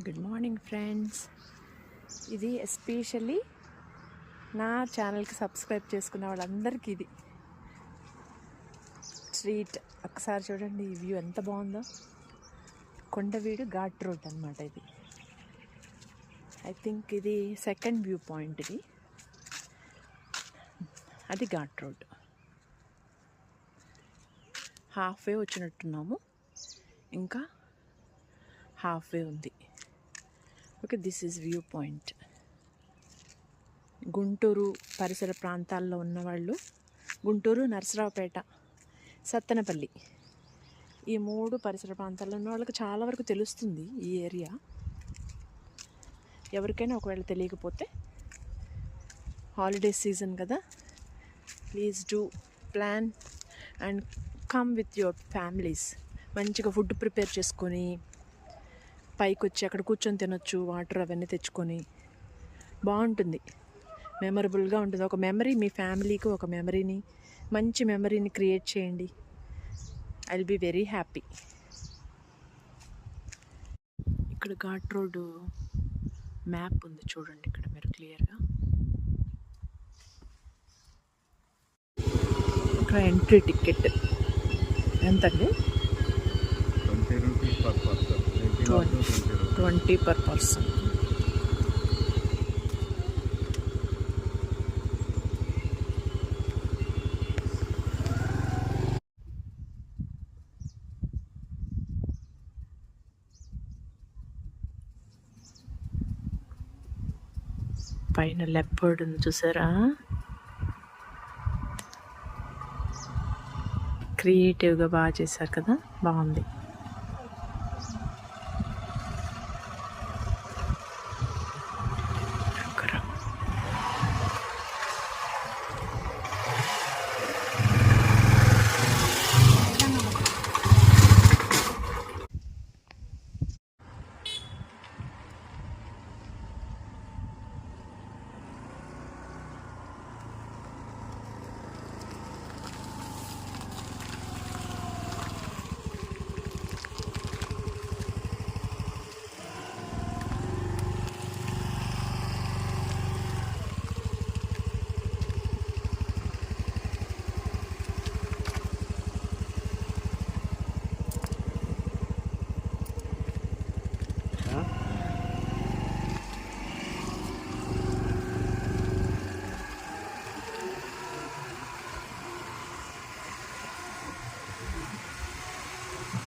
Good morning friends. ఇది especially నా ఛానల్కి సబ్స్క్రైబ్ చేసుకున్న వాళ్ళందరికీ ఇది స్ట్రీట్. ఒకసారి చూడండి ఈ వ్యూ ఎంత బాగుందో. కొండవీడు ఘాట్ రోడ్ అనమాట ఇది. ఐ థింక్ ఇది సెకండ్ వ్యూ పాయింట్. ఇది అది ఘాట్ రోడ్. హాఫ్ వే వచ్చినట్టున్నాము, ఇంకా హాఫ్ వే ఉంది. Okay, this is view point. Guntur పరిసర ప్రాంతాల్లో ఉన్నవాళ్ళు, గుంటూరు, నరసరావుపేట, సత్తెనపల్లి, ఈ మూడు పరిసర ప్రాంతాల్లో ఉన్న వాళ్ళకి చాలా వరకు తెలుస్తుంది ఈ ఏరియా. ఎవరికైనా ఒకవేళ తెలియకపోతే, హాలిడే సీజన్ కదా, please do plan and come with your families. మంచిగా ఫుడ్ ప్రిపేర్ చేసుకొని పైకి వచ్చి అక్కడ కూర్చొని తినొచ్చు. వాటర్ అవన్నీ తెచ్చుకొని బాగుంటుంది, మెమరబుల్గా ఉంటుంది. ఒక మెమరీ, మీ ఫ్యామిలీకి ఒక మెమరీని, మంచి మెమరీని క్రియేట్ చేయండి. I will be very happy. ఇక్కడ ఘాట్ రోడ్డు మ్యాప్ ఉంది చూడండి, ఇక్కడ మీరు క్లియర్గా. ఇక్కడ ఎంట్రీ టికెట్ ఎంతండి? 20 per person. పైన లెపర్డ్ ఉంది చూసారా, క్రియేటివ్గా బాగా చేశారు కదా, బాగుంది.